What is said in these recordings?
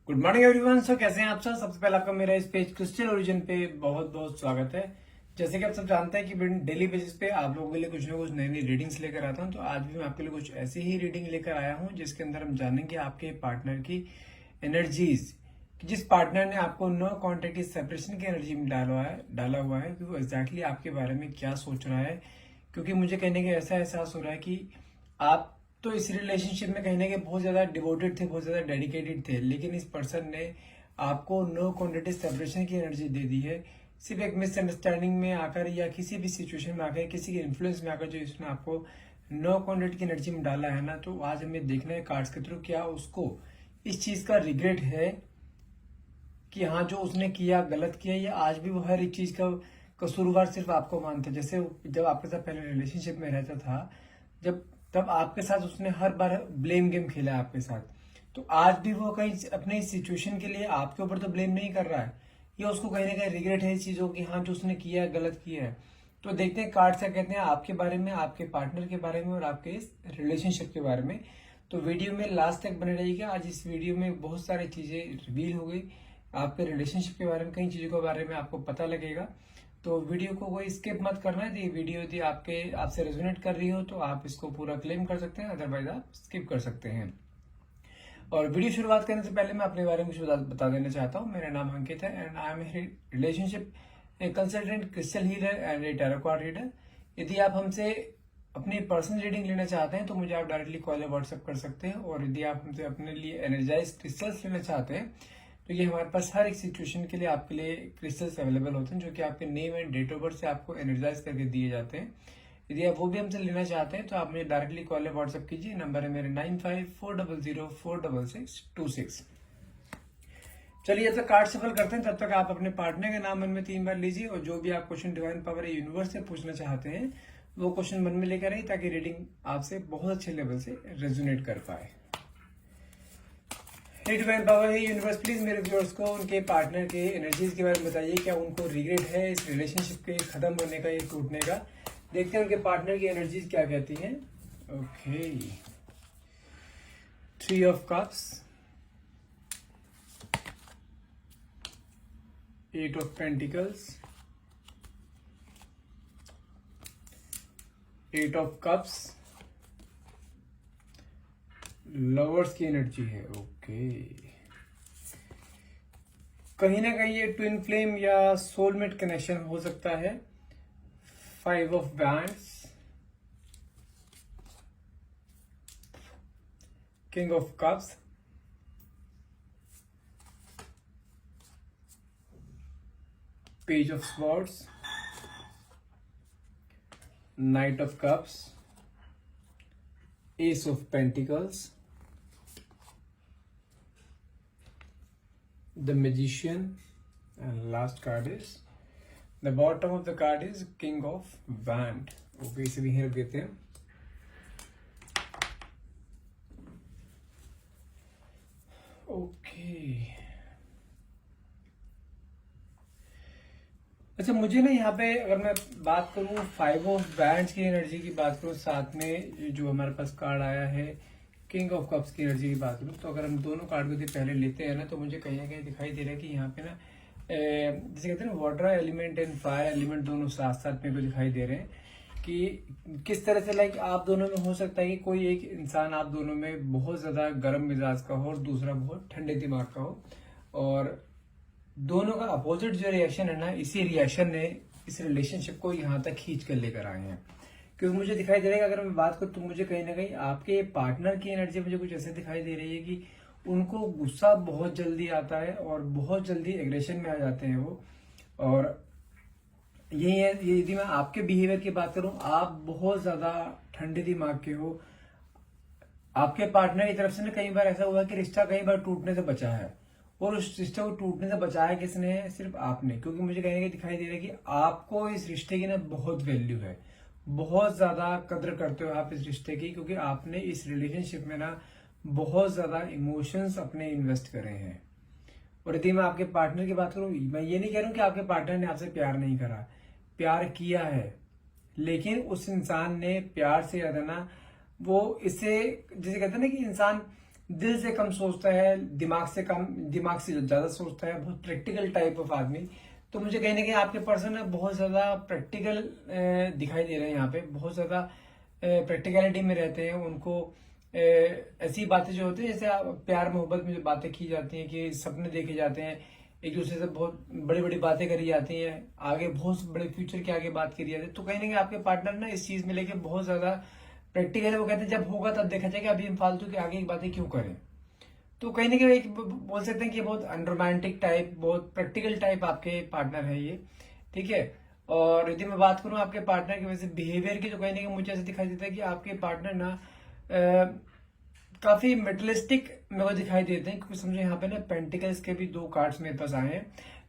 Good morning everyone. सो कैसे हैं आप सब। सबसे पहले आपका मेरा इस पेज क्रिस्टल ओरिजिन पे बहुत बहुत स्वागत है। जैसे कि आप सब जानते हैं कि डेली बेसिस पे आप लोगों के लिए कुछ ना कुछ नई नई रीडिंग्स लेकर आता हूं। तो आज भी मैं आपके लिए कुछ ऐसी ही रीडिंग लेकर आया हूं जिसके अंदर हम जानेंगे आपके पार्टनर की एनर्जीज। जिस पार्टनर ने आपको नो कॉन्टेक्ट सेपरेशन की एनर्जी में डाला हुआ है कि वो एग्जैक्टली आपके बारे में क्या सोच रहा है। क्योंकि मुझे कहने का ऐसा एहसास हो रहा है कि आप तो इस रिलेशनशिप में कहीं ना कहीं बहुत ज्यादा डिवोटेड थे, बहुत ज्यादा डेडिकेटेड थे, लेकिन इस पर्सन ने आपको नो क्वांटिटी सेपरेशन की एनर्जी दे दी है। सिर्फ एक मिसअंडरस्टैंडिंग में आकर या किसी भी सिचुएशन में आकर, किसी के इन्फ्लुएंस में आकर जो इसने आपको नो क्वांटिटी की एनर्जी में डाला है ना, तो आज हमें देखना है कार्ड्स के थ्रू क्या उसको इस चीज का रिग्रेट है कि हाँ जो उसने किया गलत किया, या आज भी वो हर एक चीज का कसूरवार सिर्फ आपको मानता है। जैसे जब आपके साथ पहले रिलेशनशिप में रहता था, जब तब आपके साथ उसने हर बार ब्लेम गेम खेला है आपके साथ, तो आज भी वो कहीं अपने सिचुएशन के लिए आपके ऊपर तो ब्लेम नहीं कर रहा है, या उसको कहीं ना कहीं रिग्रेट है इस चीजों की, हाँ जो उसने किया है गलत किया है। तो देखते हैं कार्ड क्या कहते हैं आपके बारे में, आपके पार्टनर के बारे में और आपके इस रिलेशनशिप के बारे में। तो वीडियो में लास्ट तक बने रहिएगा। आज इस वीडियो में बहुत सारी चीजें रिवील हो गई आपके रिलेशनशिप के बारे में, कई चीजों के बारे में आपको पता लगेगा। तो वीडियो को कोई स्किप मत करना है। ये वीडियो यदि आपसे रेजोनेट कर रही हो तो आप इसको पूरा क्लेम कर सकते हैं, अदरवाइज आप स्किप कर सकते हैं। और वीडियो शुरुआत करने से पहले मैं अपने बारे में कुछ बता देना चाहता हूँ। मेरा नाम अंकित है and I am relationship consultant, crystal healer and A tarot card reader. यदि आप हमसे अपनी पर्सनल रीडिंग लेना चाहते हैं तो मुझे आप डायरेक्टली कॉल या व्हाट्सएप कर सकते हैं। और यदि आप हमसे अपने लिए एनर्जाइज क्रिस्टल्स लेना चाहते हैं तो ये हमारे पास हर एक सिचुएशन के लिए आपके लिए क्रिस्टल्स अवेलेबल होते हैं, जो कि आपके name and date of birth से आपको एनर्जाइज करके दिए जाते हैं। यदि आप वो भी हमसे लेना चाहते हैं तो आप मुझे डायरेक्टली कॉल या व्हाट्सएप कीजिए। नंबर है मेरे 9540046626। चलिए जब तक कार्ड सफल करते हैं तब तक आप अपने पार्टनर के नाम मन में 3 बार लीजिए, और जो भी आप क्वेश्चन डिवाइन पावर या यूनिवर्स से पूछना चाहते हैं वो क्वेश्चन मन में लेकर आइए, ताकि रीडिंग आपसे बहुत अच्छे लेवल से रेजोनेट कर पाए। डिवाइन पावर है यूनिवर्स, प्लीज मेरे व्यूअर्स को उनके पार्टनर के एनर्जीज के बारे में बताइए। क्या उनको रिग्रेट है इस रिलेशनशिप के खत्म होने का, या टूटने का। देखते हैं उनके पार्टनर की एनर्जीज क्या कहती हैं। Okay, 3 of cups, 8 of pentacles, 8 of cups, lovers की एनर्जी है। ओके, कहीं ना कहीं ये ट्विन फ्लेम या सोलमेट कनेक्शन हो सकता है। 5 of bands, king of cups, page of swords, night of cups, S of pentacles, the magician, and last card is the bottom of the card is king of wand. Okay, इसे भी रख देते हैं। Okay, अच्छा मुझे ना यहाँ पे अगर मैं बात करूँ 5 ऑफ वैंड्स की एनर्जी की बात करूँ, साथ में जो हमारे पास कार्ड आया है किंग ऑफ कप्स की एनर्जी की बात करूँ, तो अगर हम दोनों कार्ड को पहले लेते हैं ना, तो मुझे कहीं ना कहीं दिखाई दे रहा है कि यहाँ पे ना जैसे कहते हैं ना water element and fire element दोनों साथ साथ मेरे को दिखाई दे रहे हैं। कि किस तरह से लाइक आप दोनों में हो सकता है कि कोई एक इंसान आप दोनों में बहुत ज्यादा गर्म मिजाज का हो और दूसरा बहुत ठंडे दिमाग का हो, और दोनों का अपोजिट जो रिएक्शन है ना, इसी रिएक्शन ने इस रिलेशनशिप को यहाँ तक खींच कर लेकर आए हैं। क्योंकि मुझे दिखाई दे रहा है कि अगर मैं बात करूँ तो मुझे कहीं ना कहीं आपके पार्टनर की एनर्जी मुझे कुछ ऐसे दिखाई दे रही है कि उनको गुस्सा बहुत जल्दी आता है और बहुत जल्दी एग्रेशन में आ जाते हैं वो। और यही है, यदि मैं आपके बिहेवियर की बात करूं, आप बहुत ज्यादा ठंडे दिमाग के हो। आपके पार्टनर की तरफ से ना कई बार ऐसा हुआ कि रिश्ता कई बार टूटने से बचा है, और उस रिश्ते को टूटने से बचाया किसने है? सिर्फ आपने। क्योंकि मुझे कहीं ना कहीं दिखाई दे रहा है कि आपको इस रिश्ते की ना बहुत वैल्यू है, बहुत ज्यादा कद्र करते हो आप इस रिश्ते की, क्योंकि आपने इस रिलेशनशिप में ना बहुत ज्यादा इमोशंस अपने इन्वेस्ट करे हैं। और यदि मैं आपके पार्टनर की बात करूं, मैं ये नहीं कह रहा हूं कि आपके पार्टनर ने आपसे प्यार नहीं करा, प्यार किया है, लेकिन उस इंसान ने प्यार से ज्यादा ना वो इसे, जैसे कहते हैं ना कि इंसान दिल से कम सोचता है, दिमाग से ज्यादा सोचता है, बहुत प्रैक्टिकल टाइप ऑफ आदमी। तो मुझे कहीं ना कहीं आपके पर्सन है बहुत ज्यादा प्रैक्टिकल दिखाई दे रहे हैं। यहाँ पे बहुत ज्यादा प्रैक्टिकलिटी में रहते हैं। उनको ऐसी बातें जो होती है, जैसे प्यार मोहब्बत में जो बातें की जाती हैं कि सपने देखे जाते हैं, एक दूसरे से बहुत बड़ी बड़ी बातें करी जाती हैं, आगे बहुत बड़े फ्यूचर के आगे बात करी जाती है। तो कहीं ना कहीं आपके पार्टनर ना इस चीज में लेके बहुत ज्यादा प्रैक्टिकल है। वो कहते हैं जब होगा तब देखा जाएगा, अभी हम फालतू की आगे की बातें क्यों करें। तो कहीं ना कहीं एक बोल सकते हैं कि बहुत अनरोमांटिक टाइप, बहुत प्रैक्टिकल टाइप आपके पार्टनर है ये, ठीक है। और यदि मैं बात करूं आपके पार्टनर की वजह से बिहेवियर की, तो कहीं ना कहीं मुझे ऐसा दिखाई देता है कि आपके पार्टनर ना काफी मेटलिस्टिक मेरे को दिखाई देते हैं। क्योंकि समझो यहाँ पे ना पेंटिकल्स के भी 2 कार्ड्स मेरे पास आए हैं।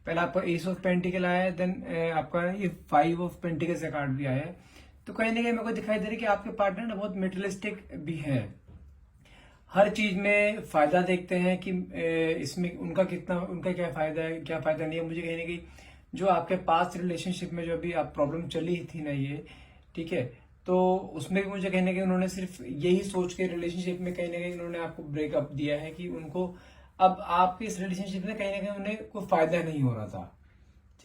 पहला आपका एस ऑफ पेंटिकल आया है, देन आपका ये 5 ऑफ पेंटिकल्स का कार्ड भी आया है। तो कहीं ना कहीं मेरे को दिखाई दे रहा है कि आपके पार्टनर ना बहुत मेटलिस्टिक भी है, हर चीज में फायदा देखते हैं कि इसमें उनका क्या फायदा है, क्या फायदा नहीं है। मुझे कहीं ना कहीं जो आपके पास्ट रिलेशनशिप में जो अभी आप प्रॉब्लम चली थी ना ये, ठीक है, तो उसमें भी मुझे कहीं ना कहीं उन्होंने सिर्फ यही सोच के रिलेशनशिप में कहीं ना कहीं उन्होंने आपको ब्रेकअप दिया है कि उनको अब आपके इस रिलेशनशिप में कहीं ना कहीं उन्हें कोई फायदा नहीं हो रहा था,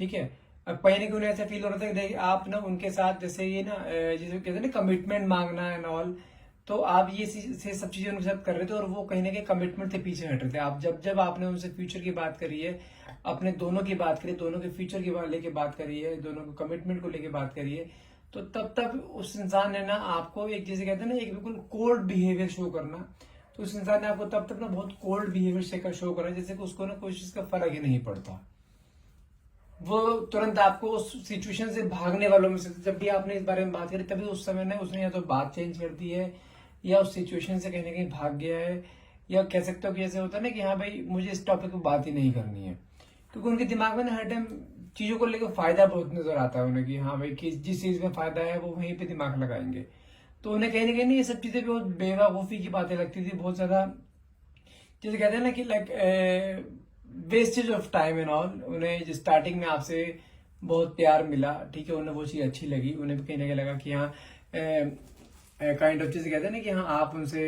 ठीक है। अब कहीं ना कहीं उन्हें ऐसा फील हो रहा था कि देखिए आप ना उनके साथ जैसे ये ना जैसे कहते हैं ना कमिटमेंट मांगना एंड ऑल, तो आप ये से सब चीजें उनके साथ कर रहे थे और वो कहीं ना कहीं कमिटमेंट से पीछे हट रहे थे। आप जब जब आपने उनसे फ्यूचर की बात करी है, अपने दोनों की बात करी, दोनों के फ्यूचर की लेके बात करी है, दोनों को कमिटमेंट को लेके बात करी है, तो तब तक उस इंसान ने ना आपको एक, जैसे कहते हैं ना, एक बिल्कुल कोल्ड बिहेवियर शो करना। तो उस इंसान ने आपको तब तक ना बहुत कोल्ड बिहेवियर शो करा, जैसे कि उसको ना कोई चीज का फर्क ही नहीं पड़ता। वो तुरंत आपको उस सिचुएशन से भागने वालों में से, जब भी आपने इस बारे में बात करी तभी उस समय ना उसने या तो बात चेंज कर दी है या उस सिचुएशन से कहीं ना कहीं भाग गया है, या कह सकते हो कि ऐसे होता है ना कि हाँ भाई मुझे इस टॉपिक पर बात ही नहीं करनी है। क्योंकि उनके दिमाग में ना हर टाइम चीजों को लेकर फायदा बहुत नजर आता है उन्हें कि हाँ भाई जिस चीज में फायदा है वो वहीं पे दिमाग लगाएंगे। तो उन्हें कहीं ना कहीं ये सब चीजें बहुत बेवकूफी की बातें लगती थी, बहुत ज्यादा, जैसे कहते हैं ना कि like wastage of time and all. उन्हें स्टार्टिंग में आपसे बहुत प्यार मिला, ठीक है, उन्हें वो चीज अच्छी लगी, उन्हें भी कहीं ना कहीं लगा कि हाँ काइंड ऑफ, जैसे कहते हैं ना कि हाँ आप उनसे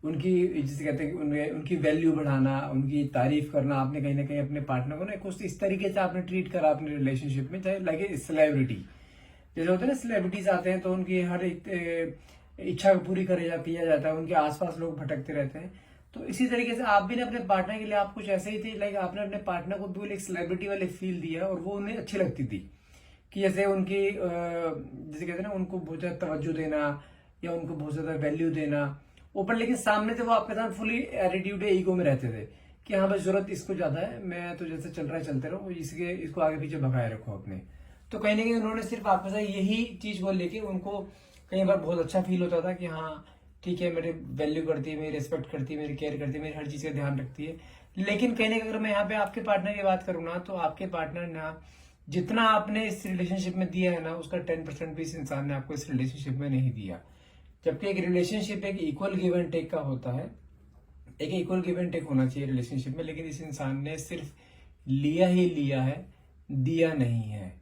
उनकी, जिसे कहते हैं कि उनकी वैल्यू बढ़ाना, उनकी तारीफ करना। आपने कहीं ना कहीं अपने पार्टनर को ना कुछ इस तरीके से आपने ट्रीट करा अपने रिलेशनशिप में, चाहे लगे सेलिब्रिटी जैसे होते हैं ना, सेलिब्रिटीज आते हैं तो उनकी हर एक इच्छा पूरी किया जाता है, उनके आसपास लोग भटकते रहते हैं। तो इसी तरीके से आप भी ना अपने पार्टनर के लिए आप कुछ ऐसे ही थे, लाइक आपने अपने पार्टनर को बिल्कुल एक सेलिब्रिटी वाले फील दिया और वो उन्हें अच्छी लगती थी कि जैसे उनकी जैसे कहते हैं ना, उनको बहुत ज्यादा तवज्जो देना या उनको बहुत ज्यादा वैल्यू देना ऊपर, लेकिन सामने से वो आपके साथ फुली एटीट्यूड या ईगो में रहते थे कि हाँ भाई जरूरत इसको ज्यादा है, मैं तो जैसे चल रहा है चलते रहो, इसको आगे पीछे भगाए रखो अपने। तो कहीं ना कहीं उन्होंने सिर्फ आपके साथ यही चीज को लेके उनको कई बार बहुत अच्छा फील होता था कि हाँ ठीक है, मेरी वैल्यू करती है, मेरी रिस्पेक्ट करती है, मेरी केयर करती है, मेरी हर चीज का ध्यान रखती है। लेकिन कहीं ना कहीं अगर मैं यहाँ पे आपके पार्टनर की बात करूँ ना, तो आपके पार्टनर ना जितना आपने इस रिलेशनशिप में दिया है ना, उसका 10% भी इस इंसान ने आपको इस रिलेशनशिप में नहीं दिया। जबकि एक रिलेशनशिप एक इक्वल गिव एंड टेक का होता है, एक इक्वल गिव एंड टेक होना चाहिए रिलेशनशिप में, लेकिन इस इंसान ने सिर्फ लिया ही लिया है, दिया नहीं है।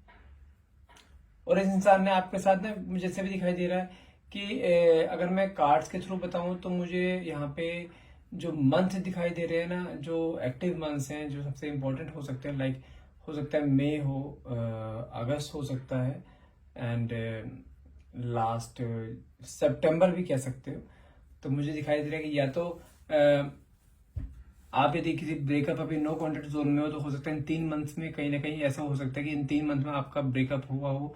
और इस इंसान ने आपके साथ ना मुझे ऐसे भी दिखाई दे रहा है कि अगर मैं कार्ड्स के थ्रू बताऊं तो मुझे यहाँ पे जो मंथ दिखाई दे रहे हैं ना, जो एक्टिव मंथ्स हैं, जो सबसे इम्पोर्टेंट हो सकते हैं, लाइक हो सकता है मई हो, अगस्त हो सकता है, एंड लास्ट सितंबर भी कह सकते हो। तो मुझे दिखाई दे रहा है कि या तो आप यदि किसी ब्रेकअप अभी नो कॉन्टेक्ट जोन में हो, तो हो सकता है इन 3 मंथ्स में कहीं ना कहीं ऐसा हो सकता है कि इन 3 मंथ में आपका ब्रेकअप हुआ हो,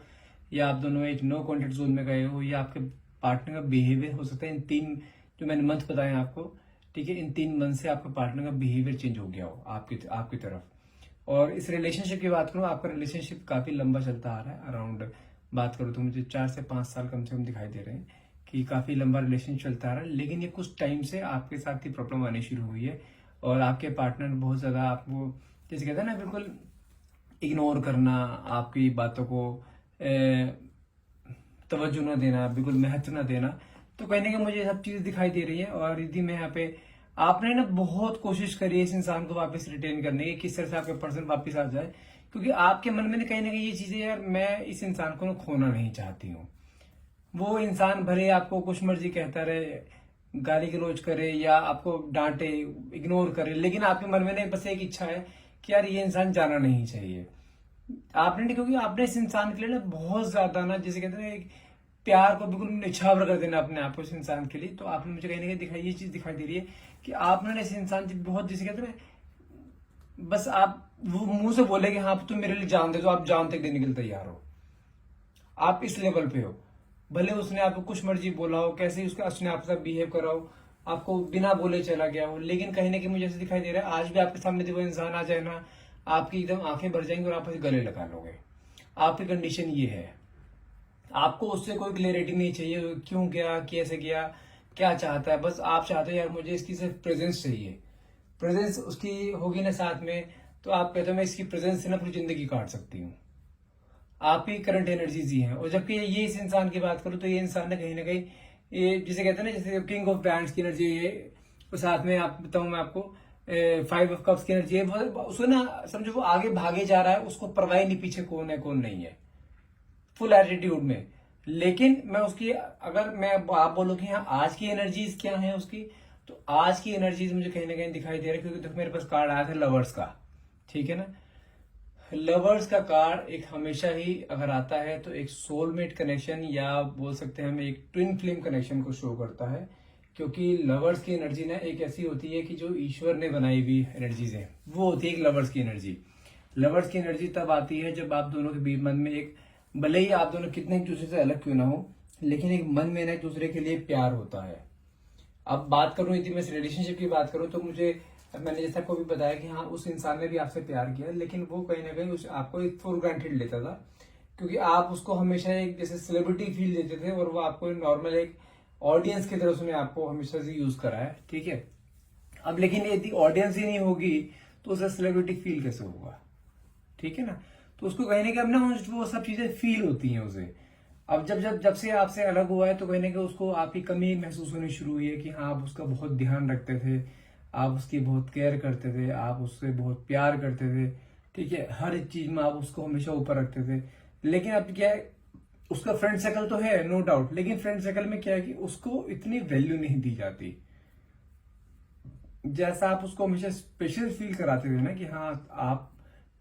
या आप दोनों एक नो कॉन्टेक्ट जोन में गए हो, या आपके पार्टनर का बिहेवियर हो सकता है इन 3 जो मैंने मंथ बताए आपको, ठीक है, इन 3 मंथ से आपका पार्टनर का बिहेवियर चेंज हो गया हो आपकी तरफ। और इस रिलेशनशिप की बात करूं, आपका रिलेशनशिप काफी लंबा चलता आ रहा है, अराउंड बात करूं तो मुझे 4 से 5 साल कम से कम दिखाई दे रहे हैं कि काफी लंबा रिलेशनशिप चलता आ रहा है। लेकिन ये कुछ टाइम से आपके साथ ही प्रॉब्लम आनी शुरू हुई है और आपके पार्टनर बहुत ज्यादा आपको, जैसे कहते हैं ना, बिल्कुल इग्नोर करना, आपकी बातों को तवज्जो न देना, बिल्कुल महत्व न देना। तो कहीं ना कहीं मुझे सब चीज दिखाई दे रही है। और यदि मैं यहाँ पे, आपने ना बहुत कोशिश करी है इस इंसान को वापस रिटेन करने की, किस तरह से आपके पर्सन वापस आ जाए, क्योंकि आपके मन में कहीं ना कहीं ये चीजें, यार मैं इस इंसान को ना खोना नहीं चाहती हूँ। वो इंसान भले आपको कुछ मर्जी कहता रहे, गाली गलौज करे या आपको डांटे, इग्नोर करे, लेकिन आपके मन में नहीं, बस एक इच्छा है कि यार ये इंसान जाना नहीं चाहिए। आपने नहीं, क्योंकि आपने इस इंसान के लिए ना बहुत ज्यादा ना, जैसे कहते हैं, एक प्यार को बिल्कुल निछावर कर देना अपने आप को इस इंसान के लिए। तो आपने मुझे कहीं ना कहीं दिखाई, ये चीज दिखाई दे रही है कि आपने ना इस इंसान से बहुत, जैसे कहते हैं, बस आप वो मुंह से बोले कि हाँ तुम मेरे लिए जान दे, तो आप जान तक देने के लिए तैयार हो। आप इस लेवल पे हो। भले उसने आपको कुछ मर्जी बोला हो, कैसे उसका उसने आपके साथ बिहेव करा हो, आपको बिना बोले चला गया हो, लेकिन कहीं ना कहीं मुझे ऐसे दिखाई दे रहा है आज भी आपके सामने जो वो इंसान आ जाए ना, आपकी एकदम आंखें भर जाएंगी और आप उसे गले लगा लोगे। आपकी कंडीशन ये है, आपको उससे कोई क्लियरिटी नहीं चाहिए, क्यों गया, कैसे गया, क्या चाहता है, बस आप चाहते हो यार मुझे इसकी सिर्फ प्रेजेंस चाहिए। प्रेजेंस उसकी होगी ना साथ में, तो आप कहते हो मैं इसकी प्रेजेंस से ना पूरी जिंदगी काट सकती हूँ। आपकी करंट एनर्जीज ही हैं। और जबकि ये इस इंसान की बात करूं तो ये इंसान ना कहीं ये जिसे कहते हैं ना, जैसे किंग ऑफ बैंड्स की एनर्जी है, और साथ में आप बताऊं मैं आपको 5 ऑफ कप्स की एनर्जी है। उसको ना समझो वो आगे भागे जा रहा है, उसको परवाह नहीं पीछे कौन है कौन नहीं है, फुल एटीट्यूड में। लेकिन मैं उसकी, अगर मैं आप बोलो कि हाँ आज की एनर्जीज क्या है उसकी, तो आज की एनर्जीज मुझे कहीं ना कहीं दिखाई दे रहा है, क्योंकि देखो मेरे पास कार्ड आया था लवर्स का, ठीक है ना। लवर्स का कार्ड एक हमेशा ही अगर आता है तो एक सोलमेट कनेक्शन, या बोल सकते हैं हम एक ट्विन फ्लेम कनेक्शन को शो करता है। क्योंकि लवर्स की एनर्जी ना एक ऐसी होती है कि जो ईश्वर ने बनाई हुई एनर्जीज है, वो होती है एक लवर्स की एनर्जी। लवर्स की एनर्जी तब आती है जब आप दोनों के बीच मन में एक, भले ही आप दोनों कितने एक दूसरे से अलग क्यों ना हो, लेकिन एक मन में ना एक दूसरे के लिए प्यार होता है। अब बात करूं, यदि मैं रिलेशनशिप की बात करूं, तो मुझे, मैंने जैसा को भी बताया कि हाँ उस इंसान ने भी आपसे प्यार किया, लेकिन वो कहीं ना कहीं उस आपको एक फॉर ग्रांटेड लेता था, क्योंकि आप उसको हमेशा एक जैसे सेलिब्रिटी फील देते थे, और वो आपको नॉर्मल एक ऑडियंस की तरह उसने आपको हमेशा से यूज करा है, ठीक है। अब लेकिन यदि ऑडियंस ही नहीं होगी तो उसे सेलिब्रिटी फील कैसे होगा, ठीक है ना। तो उसको कहीं ना कहीं अब ना वो सब चीजें फील होती हैं उसे। अब जब जब जब से आपसे अलग हुआ है, तो कहीं ना कहीं उसको आपकी कमी महसूस होनी शुरू हुई है कि हाँ आप उसका बहुत ध्यान रखते थे, आप उसकी बहुत केयर करते थे, आप उससे बहुत प्यार करते थे, ठीक है, हर एक चीज में आप उसको हमेशा ऊपर रखते थे। लेकिन अब क्या है, उसका फ्रेंड सर्कल तो है नो डाउट, लेकिन फ्रेंड सर्कल में क्या है कि उसको इतनी वैल्यू नहीं दी जाती। जैसा आप उसको हमेशा स्पेशल फील कराते थे ना कि हाँ आप,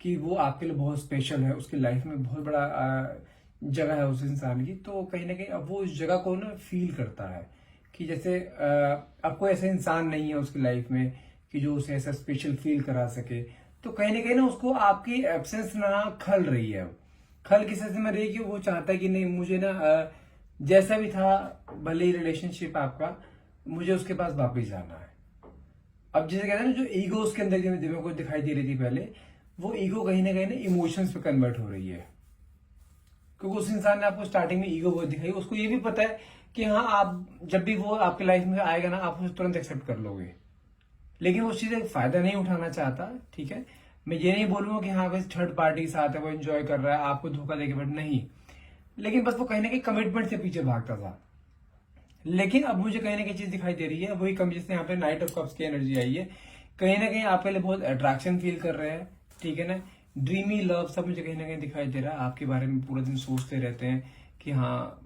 कि वो आपके लिए बहुत स्पेशल है, उसकी लाइफ में बहुत बड़ा जगह है उस इंसान की, तो कहीं ना कहीं अब वो उस जगह को ना फील करता है कि जैसे अब कोई ऐसा इंसान नहीं है उसकी लाइफ में कि जो उसे ऐसा स्पेशल फील करा सके। तो कहीं ना उसको आपकी एब्सेंस ना खल रही है। अब खल किस तरह से में रही है कि वो चाहता है कि नहीं मुझे ना जैसा भी था, भले ही रिलेशनशिप आपका, मुझे उसके पास वापस जाना है। अब जैसे कहते हैं ना, जो ईगो उसके अंदर जो दिमाग को दिखाई दे रही थी पहले, वो ईगो कहीं ना इमोशंस पे कन्वर्ट हो रही है। क्योंकि उस इंसान ने आपको स्टार्टिंग में ईगो बहुत दिखाई, उसको ये भी पता है कि हाँ आप जब भी वो आपकी लाइफ में आएगा ना, आप उसे तुरंत एक्सेप्ट कर लोगे, लेकिन वो उस चीज का फायदा नहीं उठाना चाहता, ठीक है। मैं ये नहीं बोलूंगा कि हाँ बस थर्ड पार्टी के साथ है, वो एंजॉय कर रहा है, आपको धोखा देके, बट नहीं, लेकिन बस वो कहीं ना कहीं कमिटमेंट से पीछे भागता था। लेकिन अब मुझे कहीं ना कहीं चीज दिखाई दे रही है, वही कम, जिससे यहाँ पे नाइट ऑफ कप्स की एनर्जी आई है, कहीं ना कहीं आपके लिए बहुत अट्रैक्शन फील कर रहे हैं, ठीक है ना। ड्रीमी लव सब मुझे कहीं ना कहीं दिखाई दे रहा है, आपके बारे में पूरा दिन सोचते रहते हैं कि हाँ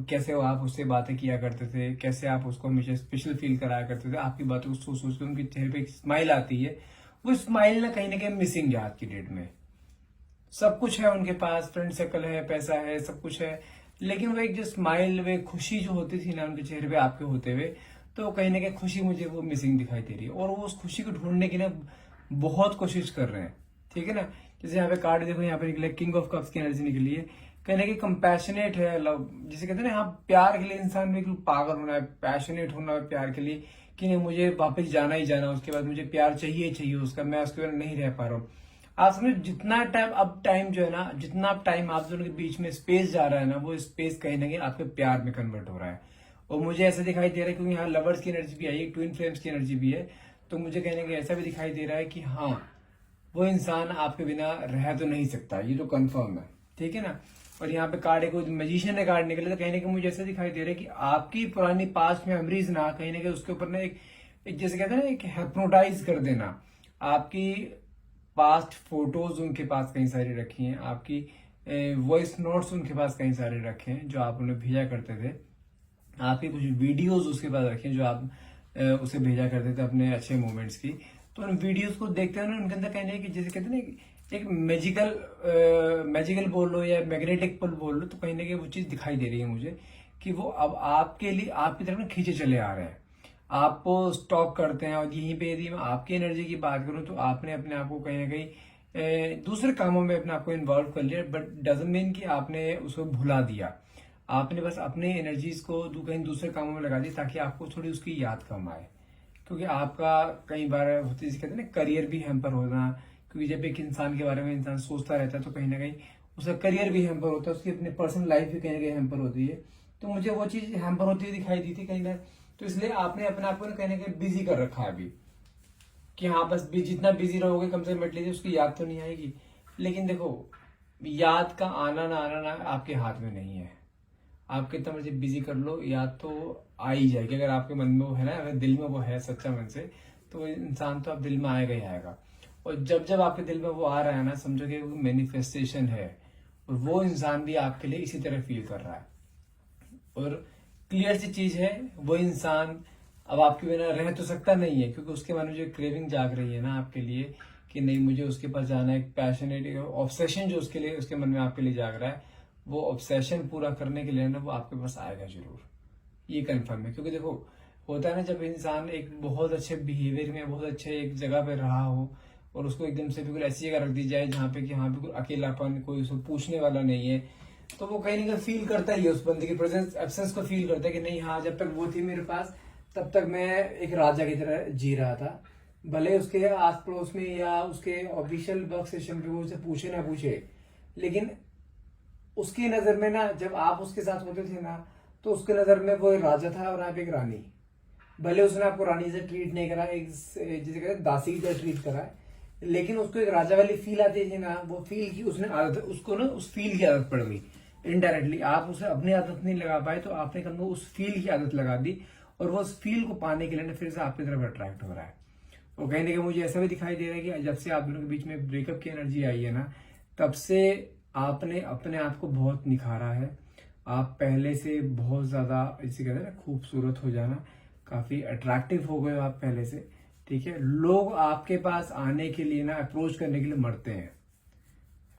कैसे वो आप उससे बातें किया करते थे, कैसे आप उसको हमेशा स्पेशल फील कराया करते थे, आपकी बातों को सोच सोच के उनके चेहरे पे एक स्माइल आती है। वो स्माइल ना कहीं मिसिंग है आज की डेट में। सब कुछ है उनके पास, फ्रेंड सर्कल है, पैसा है, सब कुछ है, लेकिन वो एक जो स्माइल, वे खुशी जो होती थी ना उनके चेहरे पे आपके होते हुए, तो कहीं ना कहीं खुशी मुझे वो मिसिंग दिखाई दे रही है, और वो उस खुशी को ढूंढने की ना बहुत कोशिश कर रहे हैं, ठीक है ना। जैसे यहाँ पे कार्ड देखो, यहाँ पे निकले किंग ऑफ कप्स की एनर्जी निकली है, कहीं ना कहीं कंपैशनेट है लव, जिसे कहते हैं ना, यहाँ प्यार के लिए इंसान में बिल्कुल पागल होना है, पैशनेट होना है प्यार के लिए, कि नहीं मुझे वापस जाना ही जाना, उसके बाद मुझे प्यार चाहिए चाहिए उसका, मैं उसके बिना नहीं रह पा रहा हूँ। आप समझ, जितना टाइम अब टाइम जो है ना, जितना टाइम आप दोनों के बीच में स्पेस जा रहा है ना, वो स्पेस कहीं ना कहीं आपके प्यार में कन्वर्ट हो रहा है। और मुझे ऐसा दिखाई दे रहा है, क्योंकि यहाँ लवर्स की एनर्जी भी आई है, ट्विन फ्लेम्स की एनर्जी भी है, तो मुझे कहीं ना कहीं ऐसा भी दिखाई दे रहा है कि हाँ वो इंसान आपके बिना रह तो नहीं सकता, ये तो कंफर्म है, ठीक है ना। और यहाँ पे कार्ड, एक मजिशियन ने कार्ड निकले, तो कहीं ना कहीं मुझे ऐसा दिखाई दे रहा है कि आपकी पुरानी पास्ट मेमोरीज ना कहीं ना कहीं उसके ऊपर ना एक जैसे कहते हैं ना, एक हिप्नोटाइज कर देना। आपकी पास्ट फोटोज उनके पास कई सारी रखी हैं, आपकी वॉइस नोट्स उनके पास कई सारे रखे हैं जो आप उन्हें भेजा करते थे, आपके कुछ वीडियोस उसके पास रखें जो आप उसे भेजा करते थे अपने अच्छे मोमेंट्स की। तो उन वीडियोस को देखते हैं ना, उनके अंदर कहने की जैसे कहते हैं ना एक मैजिकल बोल लो या मैग्नेटिक पुल बोल लो, तो कहीं ना कहीं वो चीज दिखाई दे रही है मुझे कि वो अब आपके लिए आपकी तरफ ना खींचे चले आ रहे हैं, आपको स्टॉक करते हैं। और यहीं पे यदि मैं आपकी एनर्जी की बात करूं तो आपने अपने आप को कहीं ना कहीं दूसरे कामों में अपने आप को इन्वॉल्व कर लिया, बट डजंट मीन कि आपने उसको भुला दिया। आपने बस अपने एनर्जीज को कहीं दूसरे कामों में लगा दी ताकि आपको थोड़ी उसकी याद कम आए। क्योंकि आपका कई बार होती है कहते हैं ना करियर भी हैम्पर होना, क्योंकि जब एक इंसान के बारे में इंसान सोचता रहता है तो कहीं ना कहीं उसका करियर भी हैम्पर होता है, उसकी अपनी पर्सनल लाइफ भी कहीं ना कहीं हैम्पर होती है। तो मुझे वो चीज हैम्पर होती हुई दिखाई दी थी कहीं ना, तो इसलिए आपने अपने आप को ना कहीं ना कहीं बिजी कर रखा है अभी कि हाँ बस जितना बिजी रहोगे कम से कम एटलीस्ट उसकी याद तो नहीं आएगी। लेकिन देखो, याद का आना ना आना ना आपके हाथ में नहीं है। आप कितना मर्जी बिजी कर लो, याद तो आ ही जाएगी। अगर आपके मन में वो है ना, अगर दिल में वो है सच्चा मन से, तो वो इंसान तो आप दिल में आएगा ही आएगा। और जब जब आपके दिल में वो आ रहा है ना, समझो कि वो मैनिफेस्टेशन है, और वो इंसान भी आपके लिए इसी तरह फील कर रहा है। और क्लियर सी चीज है, वो इंसान अब आपके बिना रह तो सकता नहीं है, क्योंकि उसके मन में जो क्रेविंग जाग रही है ना आपके लिए कि नहीं मुझे उसके पास जाना है, एक पैशनेट ऑब्सेशन जो उसके लिए उसके मन में आपके लिए जाग रहा है, वो ऑब्सेशन पूरा करने के लिए ना वो आपके पास आएगा जरूर, ये कंफर्म है। क्योंकि देखो, होता है ना जब इंसान एक बहुत अच्छे बिहेवियर में बहुत अच्छे एक जगह पे रहा हो और उसको एकदम से बिल्कुल ऐसी जगह रख दी जाए जहाँ पे कि हाँ बिल्कुल अकेलापन, कोई उसको पूछने वाला नहीं है, तो वो कहीं ना कहीं फील करता ही है, उस बंदे की प्रेजेंस एब्सेंस को फील करता है कि नहीं हाँ जब तक वो थी मेरे पास तब तक मैं एक राजा की तरह जी रहा था। भले उसके आस पड़ोस में या उसके ऑफिशियल वर्क सेशन पे वो उसे पूछे ना पूछे, लेकिन उसकी नजर में ना जब आप उसके साथ होते थे ना, तो उसके नजर में वो एक राजा था और आप एक रानी। भले उसने आपको रानी से ट्रीट नहीं करा, एक जिसे कहते हैं दासी की तरह ट्रीट करा है, लेकिन उसको एक राजा वाली फील आती थी ना, वो फील की उसने आदत, उसको ना उस फील की आदत पड़ गई इनडायरेक्टली। आप उसे अपनी आदत नहीं लगा पाए तो आपने कल को उस फील की आदत लगा दी, और वो उस फील को पाने के लिए ना फिर से आपकी तरफ अट्रैक्ट हो रहा है। और कहीं ना कहीं मुझे ऐसा भी दिखाई दे रहा है कि जब से आप दोनों के बीच में ब्रेकअप की एनर्जी आई है ना, तब से आपने अपने आप को बहुत निखारा है। आप पहले से बहुत ज्यादा इसे कहते हैं ना खूबसूरत हो जाना, काफी अट्रैक्टिव हो गए हो आप पहले से। ठीक है, लोग आपके पास आने के लिए ना अप्रोच करने के लिए मरते हैं,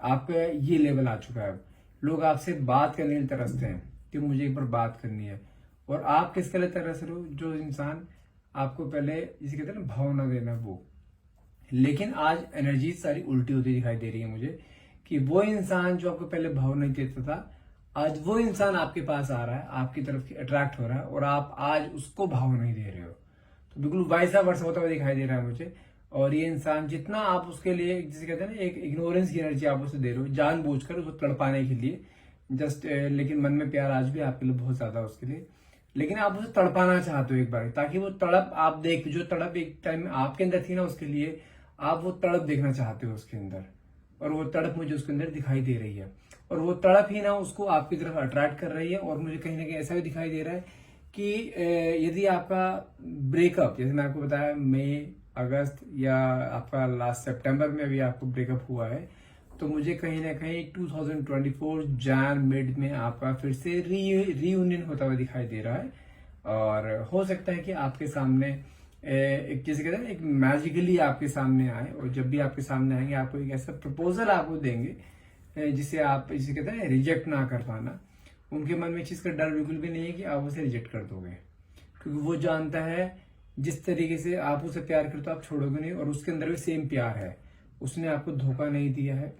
आपका ये लेवल आ चुका है। लोग आपसे बात करने के लिए तरसते हैं कि मुझे एक बार बात करनी है। और आप किसके लिए तरस रहे हो? जो इंसान आपको पहले जिसे कहते हैं ना भावना देना, वो। लेकिन आज एनर्जी सारी उल्टी होती दिखाई दे रही है मुझे कि वो इंसान जो आपको पहले भाव नहीं देता था, आज वो इंसान आपके पास आ रहा है, आपकी तरफ अट्रैक्ट हो रहा है, और आप आज उसको भाव नहीं दे रहे हो। तो बिल्कुल वैसा वर्ष होता हुआ दिखाई दे रहा है मुझे। और ये इंसान जितना आप उसके लिए जिसे कहते हैं ना एक इग्नोरेंस की एनर्जी आप उसे दे रहे हो जानबूझकर उसको तड़पाने के लिए, जस्ट लेकिन मन में प्यार आज भी आपके लिए बहुत ज्यादा है उसके लिए, लेकिन आप उसे तड़पाना चाहते हो एक बार, ताकि वो तड़प आप देख, जो तड़प एक टाइम में आपके अंदर थी ना उसके लिए, आप वो तड़प देखना चाहते हो उसके अंदर। और वो तड़प मुझे उसके अंदर दिखाई दे रही है, और वो तड़प ही ना उसको आपकी तरफ अट्रैक्ट कर रही है। और मुझे कहीं ना कहीं ऐसा भी दिखाई दे रहा है कि यदि आपका ब्रेकअप, जैसे मैं आपको बताया मई अगस्त या आपका लास्ट सितंबर में अभी आपको ब्रेकअप हुआ है, तो मुझे कहीं ना कहीं 2024 जैन मिड में आपका फिर से रीयूनियन होता हुआ दिखाई दे रहा है। और हो सकता है कि आपके सामने एक जैसे कहते हैं ना एक मैजिकली आपके सामने आए, और जब भी आपके सामने आएंगे आपको एक ऐसा प्रपोजल आपको देंगे जिसे आप जिसे कहते हैं रिजेक्ट ना कर पाना। उनके मन में इस चीज का डर बिल्कुल भी नहीं है कि आप उसे रिजेक्ट कर दोगे, क्योंकि वो जानता है जिस तरीके से आप उसे प्यार करते हो आप छोड़ोगे नहीं, और उसके अंदर भी सेम प्यार है। उसने आपको धोखा नहीं दिया है,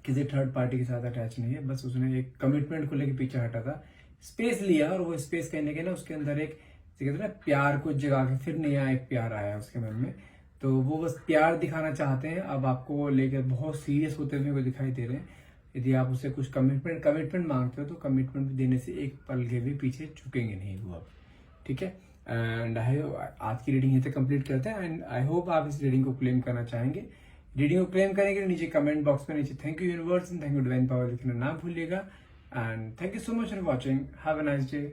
किसी थर्ड पार्टी के साथ अटैच नहीं है, बस उसने एक कमिटमेंट को लेकर पीछे हटा था, स्पेस लिया, और वो स्पेस कहने के ना उसके अंदर एक कहते हैं ना प्यार को जगा के फिर नया एक प्यार आया उसके मन में। तो वो बस प्यार दिखाना चाहते हैं, अब आपको लेकर बहुत सीरियस होते हुए को दिखाई दे रहे हैं। यदि आप उससे कुछ कमिटमेंट मांगते हो तो कमिटमेंट देने से एक पल के भी पीछे झुकेंगे नहीं वो अब। ठीक है, एंड आज की रीडिंग यहीं तक कंप्लीट करते हैं, एंड आई होप आप इस रीडिंग को क्लेम करना चाहेंगे। रीडिंग को क्लेम करने के लिए नीचे कमेंट बॉक्स में नीचे thank you universe and thank you divine power लिखना ना भूलिएगा। And thank you so much for watching, have a nice day.